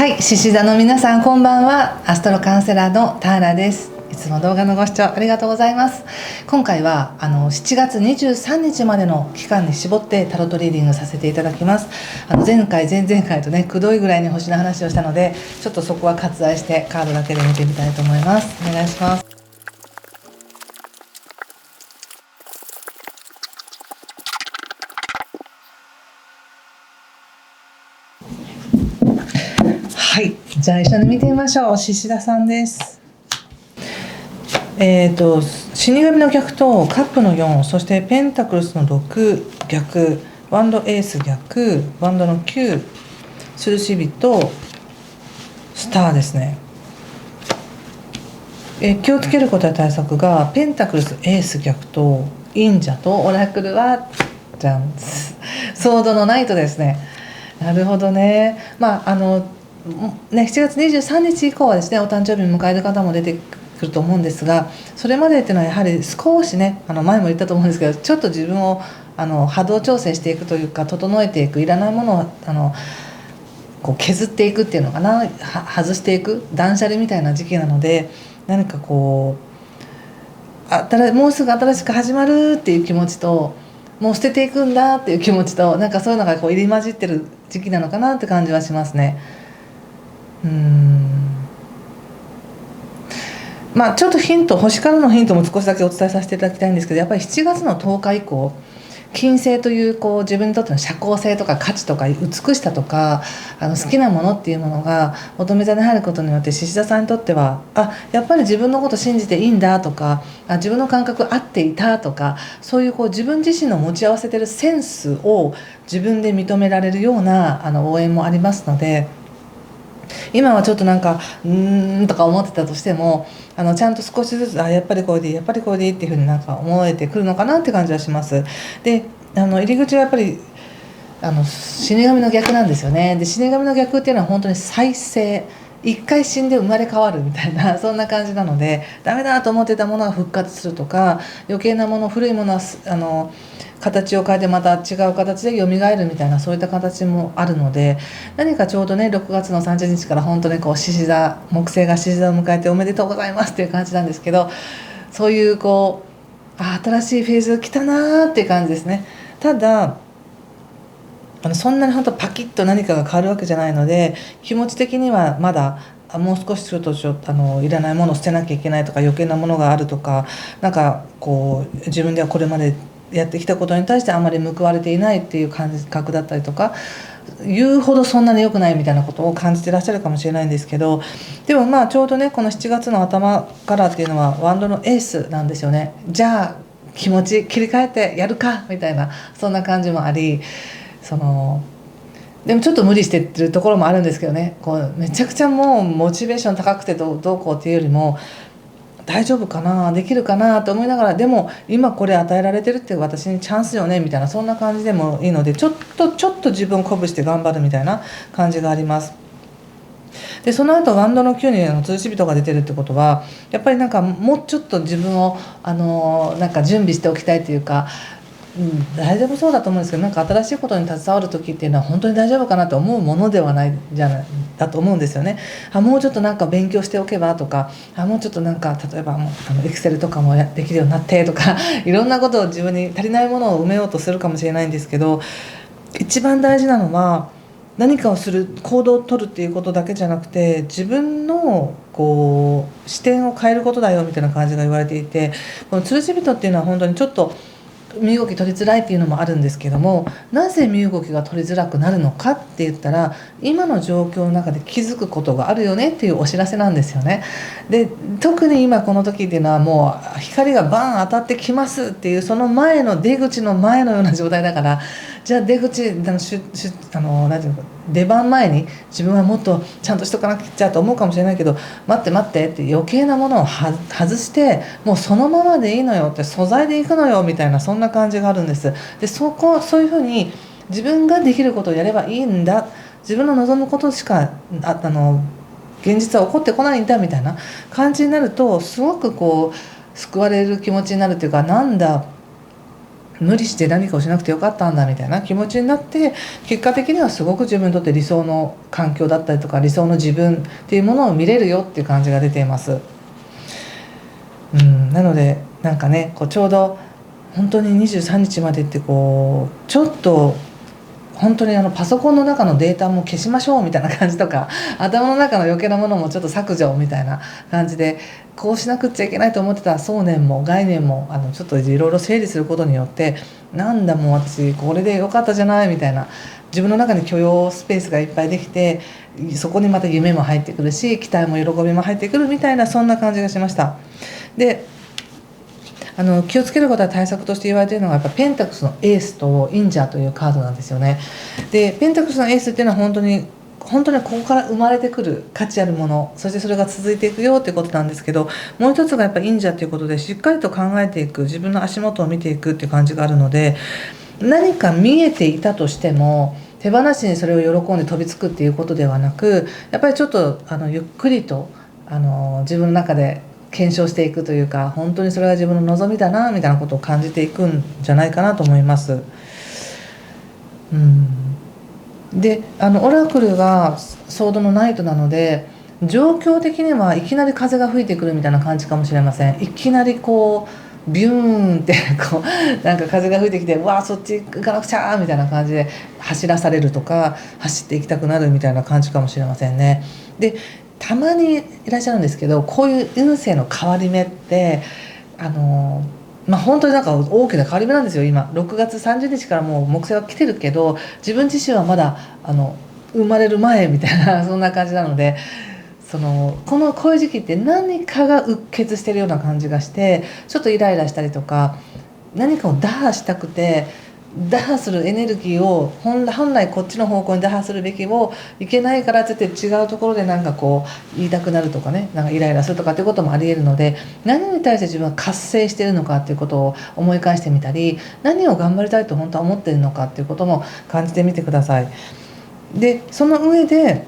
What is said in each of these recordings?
い、獅子座の皆さんこんばんは。アストロカウンセラーのターラです。いつも動画のご視聴ありがとうございます。今回は7月23日までの期間に絞ってタロットリーディングさせていただきます。前回前々回とね、くどいぐらいに星の話をしたので、ちょっとそこは割愛してカードだけで見てみたいと思います。お願いします。はい、じゃあ一緒に見てみましょう。獅子座さんです。死神の逆とカップの4、そしてペンタクルスの6逆、ワンドエース逆、ワンドの9、吊るし人、スターですね。気をつけることや対策がペンタクルスエース逆と忍者とオラクルはじゃんソードのナイトですね。なるほどね。7月23日以降はですね、お誕生日を迎える方も出てくると思うんですが、それまでっていうのはやはり少しね、前も言ったと思うんですけど、ちょっと自分を波動調整していくというか、整えていく、いらないものをこう削っていくっていうのかな、外していく断捨離みたいな時期なので、何かこうもうすぐ新しく始まるっていう気持ちと、もう捨てていくんだっていう気持ちと、なんかそういうのがこう入り混じってる時期なのかなって感じはしますね。ちょっと星からのヒントも少しだけお伝えさせていただきたいんですけど、やっぱり7月の10日以降、金星という自分にとっての社交性とか価値とか美しさとか好きなものっていうものが乙女座に入ることによって、獅子座さんにとってはやっぱり自分のこと信じていいんだとか、自分の感覚合っていたとか、そういう自分自身の持ち合わせてるセンスを自分で認められるような応援もありますので、今はちょっとなんかとか思ってたとしても、ちゃんと少しずつやっぱりこれでいい、やっぱりこれでいいっていうふうになんか思えてくるのかなって感じはします。で入り口はやっぱり死神の逆なんですよね。で死神の逆っていうのは本当に再生、一回死んで生まれ変わるみたいなそんな感じなので、ダメだと思ってたものが復活するとか、余計なもの、古いものは形を変えてまた違う形で蘇るみたいな、そういった形もあるので、何かちょうどね6月の30日から本当に獅子座、木星が獅子座を迎えておめでとうございますっていう感じなんですけど、そういう新しいフェーズが来たなーっていう感じですね。ただそんなに本当パキッと何かが変わるわけじゃないので、気持ち的にはまだもう少しするといらないものを捨てなきゃいけないとか、余計なものがあるとか、なんか自分ではこれまでやってきたことに対してあまり報われていないっていう感覚だったりとか、言うほどそんなに良くないみたいなことを感じてらっしゃるかもしれないんですけど、でもちょうどねこの7月の頭からっていうのはワンドのエースなんですよね。じゃあ気持ち切り替えてやるかみたいな、そんな感じもあり、でもちょっと無理してってるところもあるんですけどね、めちゃくちゃもうモチベーション高くてどうこうっていうよりも、大丈夫かな、できるかなと思いながら、でも今これ与えられてるって私にチャンスよねみたいな、そんな感じでもいいので、ちょっと自分を鼓舞して頑張るみたいな感じがあります。でその後ワンドの9に吊るし人が出てるってことは、やっぱりなんかもうちょっと自分をなんか準備しておきたいというか、大丈夫そうだと思うんですけど、なんか新しいことに携わる時っていうのは本当に大丈夫かなと思うものではないじゃないだと思うんですよね。もうちょっとなんか勉強しておけばとか、もうちょっとなんか例えばエクセルとかもできるようになってとかいろんなことを自分に足りないものを埋めようとするかもしれないんですけど、一番大事なのは何かをする、行動を取るっていうことだけじゃなくて、自分の視点を変えることだよみたいな感じが言われていて、この吊るし人っていうのは本当にちょっと身動き取りづらいっていうのもあるんですけども、なぜ身動きが取りづらくなるのかって言ったら、今の状況の中で気づくことがあるよねっていうお知らせなんですよね。で特に今この時っていうのはもう光がバーン当たってきますっていう、その前の出口の前のような状態だから、じゃあ出口なんていうの、出番前に自分はもっとちゃんとしとかなきゃと思うかもしれないけど、待って待ってって余計なものを外して、もうそのままでいいのよって、素材でいくのよみたいな、そんな感じがあるんです。でそういうふうに自分ができることをやればいいんだ、自分の望むことしか現実は起こってこないんだみたいな感じになると、すごく救われる気持ちになるというか、なんだ無理して何かをしなくてよかったんだみたいな気持ちになって、結果的にはすごく自分にとって理想の環境だったりとか理想の自分っていうものを見れるよっていう感じが出ています。なのでなんかね、こうちょうど本当に23日までってこうちょっと本当にパソコンの中のデータも消しましょうみたいな感じとか、頭の中の余計なものもちょっと削除みたいな感じで、こうしなくっちゃいけないと思ってた想念も概念もちょっといろいろ整理することによって、なんだもう私これでよかったじゃないみたいな、自分の中に許容スペースがいっぱいできて、そこにまた夢も入ってくるし期待も喜びも入ってくるみたいな、そんな感じがしました。で気をつけることは対策として言われているのが、やっぱペンタクスのエースとインジャーというカードなんですよね。でペンタクスのエースっていうのは本当にここから生まれてくる価値あるもの、そしてそれが続いていくよっていうことなんですけど、もう一つがやっぱインジャーということで、しっかりと考えていく、自分の足元を見ていくっていう感じがあるので、何か見えていたとしても手放しにそれを喜んで飛びつくっていうことではなく、やっぱりちょっとゆっくりと自分の中で検証していくというか、本当にそれが自分の望みだなみたいなことを感じていくんじゃないかなと思います。でオラクルがソードのナイトなので、状況的にはいきなり風が吹いてくるみたいな感じかもしれません。いきなりこうビューンってこうなんか風が吹いてきて、わあそっち行かなくちゃみたいな感じで走らされるとか、走っていきたくなるみたいな感じかもしれませんね。でたまにいらっしゃるんですけど、こういう運勢の変わり目って本当になんか大きな変わり目なんですよ。今6月30日からもう木星は来てるけど、自分自身はまだ生まれる前みたいなそんな感じなので、こういう時期って何かがうっ血してるような感じがして、ちょっとイライラしたりとか、何かを打破したくて打破するエネルギーを本来こっちの方向に打破するべきをいけないからって言って、違うところでなんかこう言いたくなるとかね、なんかイライラするとかっていうこともありえるので、何に対して自分は活性しているのかっていうことを思い返してみたり、何を頑張りたいと本当は思っているのかっていうことも感じてみてください。でその上で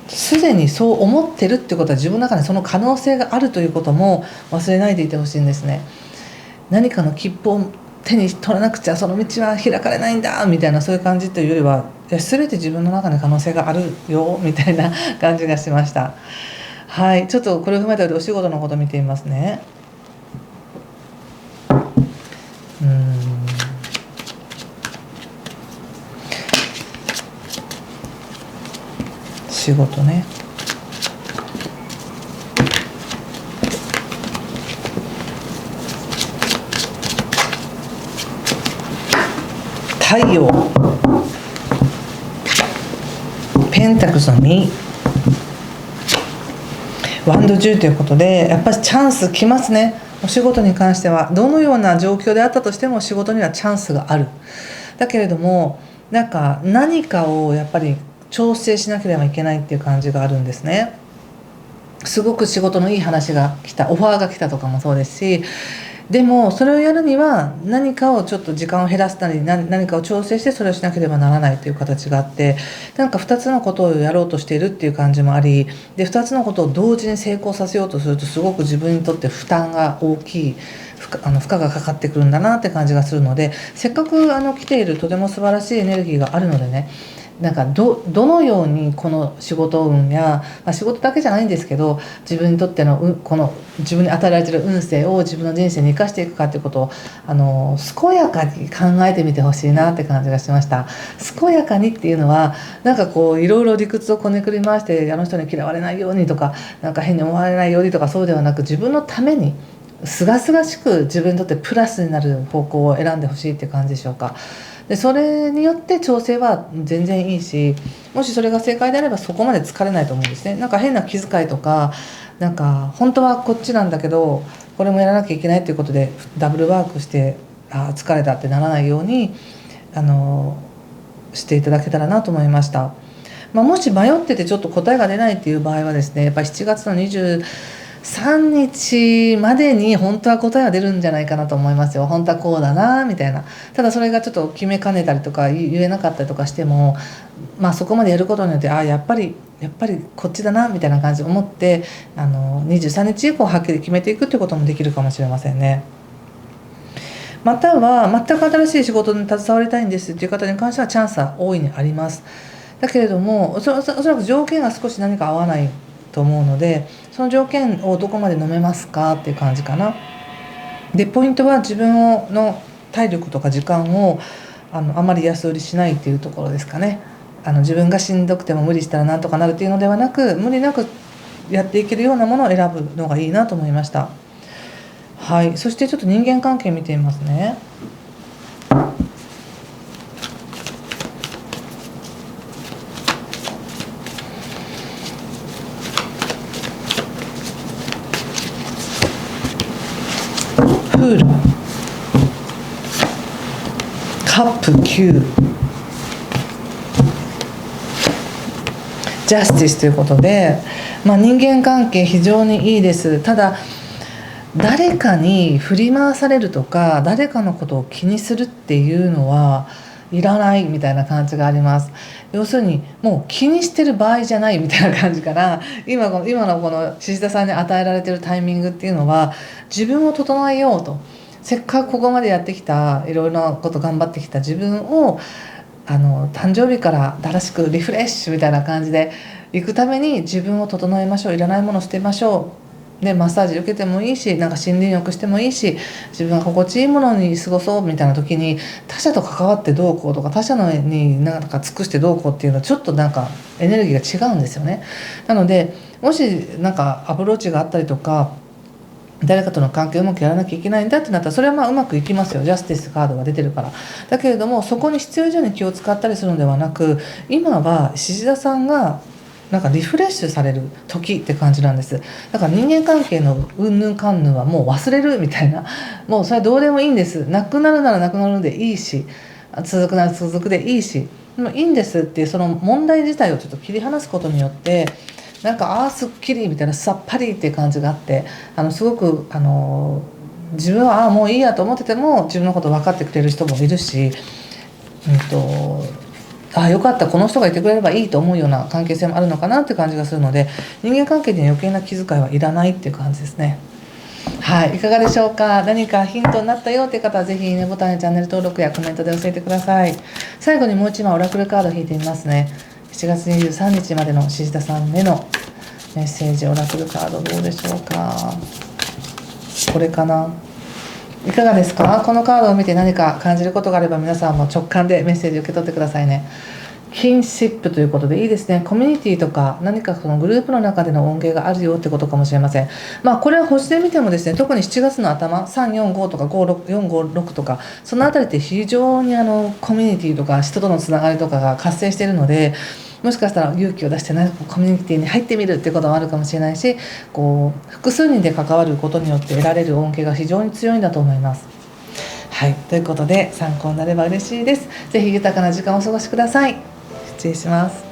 すでにそう思ってるってことは、自分の中にその可能性があるということも忘れないでいてほしいんですね。何かの切符を手に取らなくちゃその道は開かれないんだみたいな、そういう感じというよりは、全て自分の中に可能性があるよみたいな感じがしました。はい、ちょっとこれを踏まえた上でお仕事のことを見てみますね。仕事ね。太陽、ペンタクスの2、ワンド10ということで、やっぱりチャンス来ますね。お仕事に関してはどのような状況であったとしても仕事にはチャンスがある。だけれども何かをやっぱり調整しなければいけないっていう感じがあるんですね。すごく仕事のいい話が来た、オファーが来たとかもそうですし、でもそれをやるには何かをちょっと時間を減らしたり、何かを調整してそれをしなければならないという形があって、なんか2つのことをやろうとしているっていう感じもあり、で2つのことを同時に成功させようとすると、すごく自分にとって負担が大きい、負荷がかかってくるんだなって感じがするので、せっかく来ているとても素晴らしいエネルギーがあるのでね、なんかどのようにこの仕事運や、仕事だけじゃないんですけど、自分にとってのこの自分に与えられている運勢を自分の人生に生かしていくかということを健やかに考えてみてほしいなって感じがしました。健やかにっていうのはなんかこういろいろ理屈をこねくり回して、あの人に嫌われないようにとか、なんか変に思われないようにとか、そうではなく、自分のためにすがすがしく自分にとってプラスになる方向を選んでほしいっていう感じでしょうか。でそれによって調整は全然いいし、もしそれが正解であればそこまで疲れないと思うんですね。なんか変な気遣いとか、なんか本当はこっちなんだけどこれもやらなきゃいけないということでダブルワークして疲れたってならないようにしていただけたらなと思いました。もし迷っててちょっと答えが出ないっていう場合はですね、やっぱり7月の23日までに本当は答えが出るんじゃないかなと思いますよ。本当はこうだなみたいな。ただそれがちょっと決めかねたりとか言えなかったりとかしても、そこまでやることによってやっぱりこっちだなみたいな感じで思って23日以降はっきり決めていくっていうこともできるかもしれませんね。または全く新しい仕事に携わりたいんですっていう方に関してはチャンスは大いにあります。だけれどもおそらく条件が少し何か合わないと思うので、その条件をどこまで飲めますかっていう感じかな。でポイントは自分の体力とか時間をあまり安売りしないっていうところですかね。自分がしんどくても無理したらなんとかなるっていうのではなく、無理なくやっていけるようなものを選ぶのがいいなと思いました。はい、そしてちょっと人間関係見てみますね。フール、カップ9、ジャスティスということで、人間関係非常にいいです。ただ誰かに振り回されるとか誰かのことを気にするっていうのはいらないみたいな感じがあります。要するにもう気にしてる場合じゃないみたいな感じから、今のこの獅子座さんに与えられてるタイミングっていうのは、自分を整えようと、せっかくここまでやってきた、いろいろなこと頑張ってきた自分を誕生日から新しくリフレッシュみたいな感じで行くために自分を整えましょう。いらないものを捨てましょう。でマッサージ受けてもいいし、なんか森林浴してもいいし、自分が心地いいものに過ごそうみたいな時に、他者と関わってどうこうとか他者のになんか尽くしてどうこうっていうのはちょっとなんかエネルギーが違うんですよね。なのでもしなんかアプローチがあったりとか、誰かとの関係をうまくやらなきゃいけないんだってなったら、それはうまくいきますよ。ジャスティスカードが出てるから。だけれどもそこに必要以上に気を使ったりするのではなく、今は獅子座さんがなんかリフレッシュされる時って感じなんです。だから人間関係のうんぬんかんぬんはもう忘れるみたいな、もうそれはどうでもいいんです。なくなるならなくなるでいいし、続くなら続くでいいし、もういいんですっていう、その問題自体をちょっと切り離すことによって、なんかすっきりみたいな、さっぱりっていう感じがあって、すごく自分はもういいやと思ってても自分のこと分かってくれる人もいるし、よかった、この人がいてくれればいいと思うような関係性もあるのかなっていう感じがするので、人間関係に余計な気遣いはいらないっていう感じですね。はい、いかがでしょうか。何かヒントになったよっていう方はぜひいいねボタンやチャンネル登録やコメントで教えてください。最後にもう一枚オラクルカード引いてみますね。7月23日までの獅子座さんへのメッセージ、オラクルカードどうでしょうか。これかな。いかがですか。このカードを見て何か感じることがあれば、皆さんも直感でメッセージ受け取ってくださいね。キンシップということでいいですね。コミュニティとか何かそのグループの中での恩恵があるよってことかもしれません。これは星で見てもですね、特に7月の頭345とか456とか、そのあたりって非常にコミュニティとか人とのつながりとかが活性しているので、もしかしたら勇気を出して何かコミュニティに入ってみるっていうこともあるかもしれないし、複数人で関わることによって得られる恩恵が非常に強いんだと思います。はい、ということで参考になれば嬉しいです。ぜひ豊かな時間をお過ごしください。失礼します。